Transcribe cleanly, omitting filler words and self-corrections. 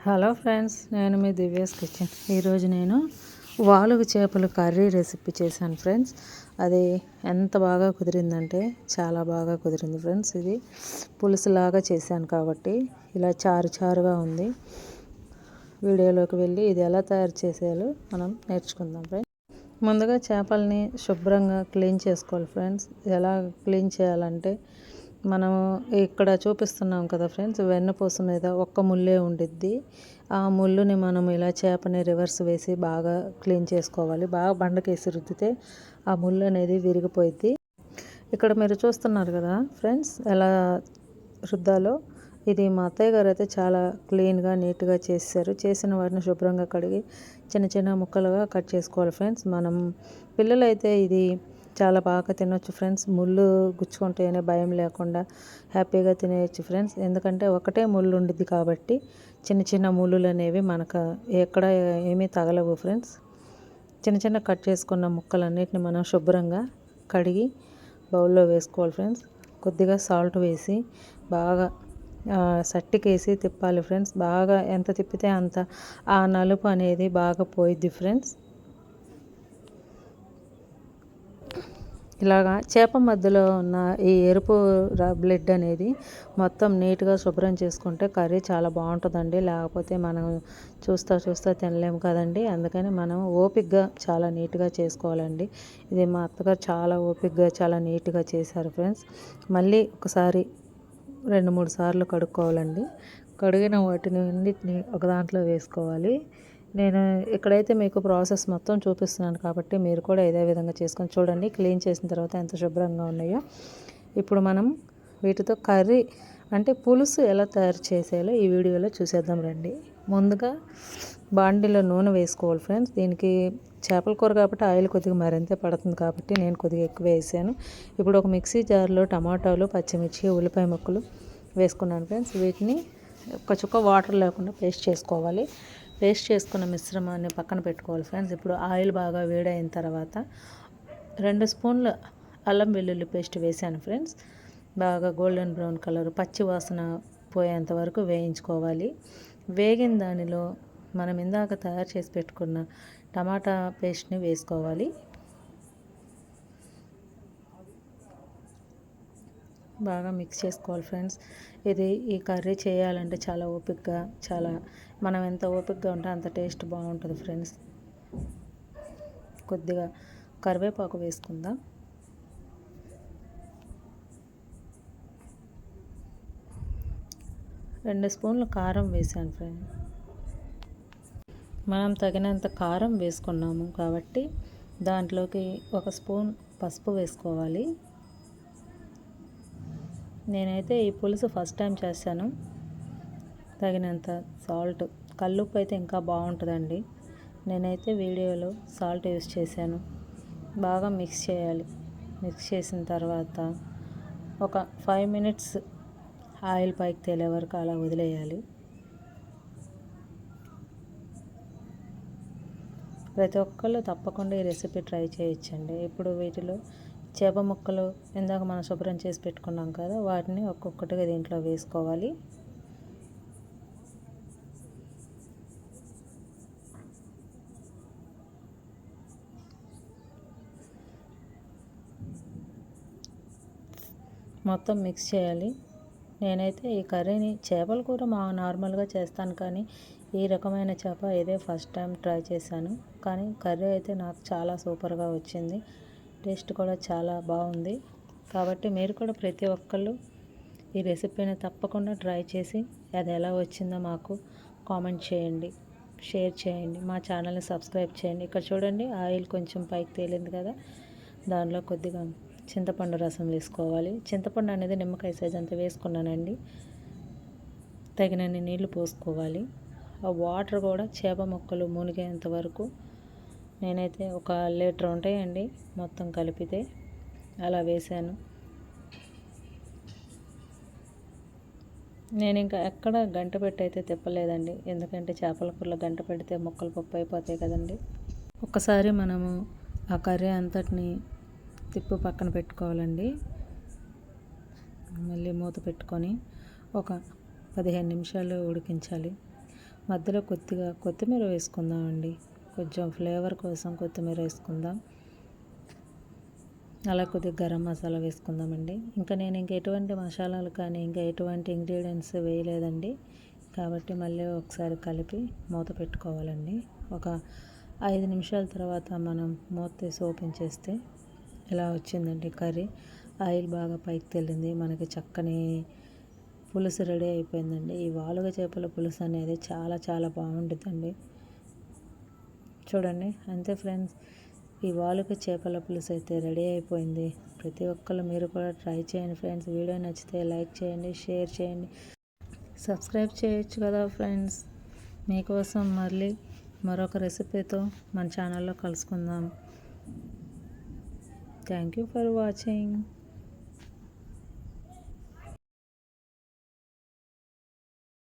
Hello friends, నేను మీ Divya's kitchen. ఈరోజు నేను వాలుగు చేపల కర్రీ రెసిపీ చేశాను ఫ్రెండ్స్. అది ఎంత బాగా కుదిరిందంటే చాలా బాగా కుదిరింది ఫ్రెండ్స్. ఇది పులుసులాగా చేశాను కాబట్టి ఇలా చారుగా ఉంది. వీడియోలోకి వెళ్ళి ఇది ఎలా తయారు చేసేయాలో మనం నేర్చుకుందాం ఫ్రెండ్స్. ముందుగా చేపల్ని శుభ్రంగా క్లీన్ చేసుకోవాలి ఫ్రెండ్స్. ఎలా క్లీన్ చేయాలంటే మనం ఇక్కడ చూపిస్తున్నాం కదా ఫ్రెండ్స్, వెన్నపూస మీద ఒక్క ముల్లే ఉండిద్ది. ఆ ముళ్ళుని మనం ఇలా చేపని రివర్స్ వేసి బాగా క్లీన్ చేసుకోవాలి. బాగా బండకేసి రుద్దితే ఆ ముళ్ళు అనేది విరిగిపోయిద్ది. ఇక్కడ మీరు చూస్తున్నారు కదా ఫ్రెండ్స్, ఎలా రుద్దాలో. ఇది మా అత్తయ్య గారు అయితే చాలా క్లీన్గా నీట్గా చేశారు. చేసిన వాటిని శుభ్రంగా కడిగి చిన్న చిన్న ముక్కలుగా కట్ చేసుకోవాలి ఫ్రెండ్స్. మనం పిల్లలైతే ఇది చాలా బాగా తినొచ్చు ఫ్రెండ్స్. ముళ్ళు గుచ్చుకుంటే అనే భయం లేకుండా హ్యాపీగా తినేయచ్చు ఫ్రెండ్స్. ఎందుకంటే ఒకటే ముళ్ళు ఉండిద్ది కాబట్టి చిన్న చిన్న ముళ్ళులు అనేవి మనకు ఎక్కడ ఏమీ తగలవు ఫ్రెండ్స్. చిన్న చిన్న కట్ చేసుకున్న ముక్కలన్నిటిని మనం శుభ్రంగా కడిగి బౌల్లో వేసుకోవాలి ఫ్రెండ్స్. కొద్దిగా సాల్ట్ వేసి బాగా సట్టికేసి తిప్పాలి ఫ్రెండ్స్. బాగా ఎంత తిప్పితే అంత ఆ నలుపు అనేది బాగా పోయిద్ది ఫ్రెండ్స్. ఇలాగా చేప మధ్యలో ఉన్న ఈ ఎరుపు బ్లడ్ అనేది మొత్తం నీట్గా శుభ్రం చేసుకుంటే కర్రీ చాలా బాగుంటుందండి. లేకపోతే మనం చూస్తా తినలేము కదండి. అందుకని మనం ఓపికగా చాలా నీట్గా చేసుకోవాలండి. ఇది మా అత్తగారు చాలా ఓపికగా చాలా నీట్గా చేశారు ఫ్రెండ్స్. మళ్ళీ ఒకసారి 2-3 సార్లు కడుక్కోవాలండి. కడిగిన వాటిని అన్నిటిని ఒక దాంట్లో వేసుకోవాలి. నేను ఇక్కడైతే మీకు ప్రాసెస్ మొత్తం చూపిస్తున్నాను కాబట్టి మీరు కూడా ఇదే విధంగా చేసుకొని చూడండి. క్లీన్ చేసిన తర్వాత ఎంత శుభ్రంగా ఉన్నాయో. ఇప్పుడు మనం వీటితో కర్రీ అంటే పులుసు ఎలా తయారు చేసేయాలో ఈ వీడియోలో చూసేద్దాం రండి. ముందుగా బాండీలో నూనె వేసుకోవాలి ఫ్రెండ్స్. దీనికి చేపల కూర కాబట్టి ఆయిల్ కొద్దిగా మరింతే పడుతుంది కాబట్టి నేను కొద్దిగా ఎక్కువ వేసాను. ఇప్పుడు ఒక మిక్సీ జార్లో టమాటాలు, పచ్చిమిర్చి, ఉల్లిపాయ ముక్కలు వేసుకున్నాను ఫ్రెండ్స్. వీటిని ఒక చుక్క వాటర్ లేకుండా పేస్ట్ చేసుకోవాలి. పేస్ట్ చేసుకున్న మిశ్రమాన్ని పక్కన పెట్టుకోవాలి ఫ్రెండ్స్. ఇప్పుడు ఆయిల్ బాగా వేడైన తర్వాత 2 స్పూన్ల అల్లం వెల్లుల్లి పేస్ట్ వేసాను ఫ్రెండ్స్. బాగా గోల్డెన్ బ్రౌన్ కలర్ పచ్చి వాసన పోయేంత వరకు వేయించుకోవాలి. వేగిన దానిలో మనం ఇందాక తయారు చేసి పెట్టుకున్న టమాటా పేస్ట్ని వేసుకోవాలి. బాగా మిక్స్ చేసుకోవాలి ఫ్రెండ్స్. ఈ కర్రీ చేయాలంటే చాలా ఓపికగా, మనం ఎంత ఓపికగా ఉంటే అంత టేస్ట్ బాగుంటుంది ఫ్రెండ్స్. కొద్దిగా కరివేపాకు వేసుకుందాం. రెండు స్పూన్లు కారం వేసాను ఫ్రెండ్స్. మనం తగినంత కారం వేసుకున్నాము కాబట్టి దాంట్లోకి 1 స్పూన్ పసుపు వేసుకోవాలి. నేనైతే ఈ పులుసు ఫస్ట్ టైం చేశాను. తగినంత సాల్ట్, కల్లుప్పు అయితే ఇంకా బాగుంటుందండి. నేనైతే వీడియోలో సాల్ట్ యూస్ చేశాను. బాగా మిక్స్ చేయాలి. మిక్స్ చేసిన తర్వాత ఒక 5 మినిట్స్ ఆయిల్ పైకి తేలే వరకు అలా వదిలేయాలి. ప్రతి ఒక్కళ్ళు తప్పకుండా ఈ రెసిపీ ట్రై చేయొచ్చండి. ఇప్పుడు వీటిలో చేప ముక్కలు ఇందాక మనం శుభ్రం చేసి పెట్టుకున్నాం కదా, వాటిని ఒక్కొక్కటిగా దీంట్లో వేసుకోవాలి. మొత్తం మిక్స్ చేయాలి. నేనైతే ఈ కర్రీని చేపల కూర నార్మల్గా చేస్తాను, కానీ ఈ రకమైన చేప ఇదే ఫస్ట్ టైం ట్రై చేశాను. కానీ కర్రీ అయితే నాకు చాలా సూపర్గా వచ్చింది. టేస్ట్ కూడా చాలా బాగుంది. కాబట్టి మీరు కూడా ప్రతి ఒక్కళ్ళు ఈ రెసిపీని తప్పకుండా ట్రై చేసి అది ఎలా వచ్చిందో మాకు కామెంట్ చేయండి, షేర్ చేయండి, మా ఛానల్ని సబ్స్క్రైబ్ చేయండి. ఇక్కడ చూడండి, ఆయిల్ కొంచెం పైకి తేలింది కదా, దానిలో కొద్దిగా చింతపండు రసం వేసుకోవాలి. చింతపండు అనేది నిమ్మకాయ సైజ్ అంతా వేసుకున్నానండి. తగినన్ని నీళ్లు పోసుకోవాలి. ఆ వాటర్ కూడా చేప ముక్కలు మునిగేంత వరకు, నేనైతే 1 లీటర్ ఉంటాయండి మొత్తం కలిపితే, అలా వేసాను. నేను ఇంకా ఎక్కడ గంట పెట్టి అయితే తిప్పలేదండి. ఎందుకంటే చేపల కూరలో గంట పెడితే ముక్కలు పప్పు అయిపోతాయి కదండి. ఒక్కసారి మనము ఆ కర్రీ అంతటిని తిప్పు పక్కన పెట్టుకోవాలండి. మళ్ళీ మూత పెట్టుకొని ఒక 15 నిమిషాలు ఉడికించాలి. మధ్యలో కొద్దిగా కొత్తిమీర వేసుకుందామండి. కొంచెం ఫ్లేవర్ కోసం కొత్తిమీర వేసుకుందాం. అలా కొద్దిగా గరం మసాలా వేసుకుందామండి. ఇంకా నేను ఎటువంటి మసాలాలు కానీ ఇంకా ఎటువంటి ఇంగ్రీడియంట్స్ వేయలేదండి. కాబట్టి మళ్ళీ ఒకసారి కలిపి మూత పెట్టుకోవాలండి. ఒక 5 నిమిషాల తర్వాత మనం మూత తీసి ఓపెన్ చేస్తే ఇలా వచ్చిందండి కర్రీ. ఆయిల్ బాగా పైకి తేలింది. మనకి చక్కని పులుసు రెడీ అయిపోయిందండి. ఈ వాలుగ చేపల పులుసు అనేది చాలా చాలా బాగుంటుందండి. చూడండి అంతే ఫ్రెండ్స్, ఈ వాలుగ చేపల పులుసు అయితే రెడీ అయిపోయింది. ప్రతి ఒక్కరు మీరు కూడా ట్రై చేయండి ఫ్రెండ్స్. వీడియో నచ్చితే లైక్ చేయండి, షేర్ చేయండి, సబ్స్క్రైబ్ చేయొచ్చు కదా ఫ్రెండ్స్. మీకోసం మళ్ళీ మరొక రెసిపీతో మన ఛానల్లో కలుసుకుందాం. Thank you for watching.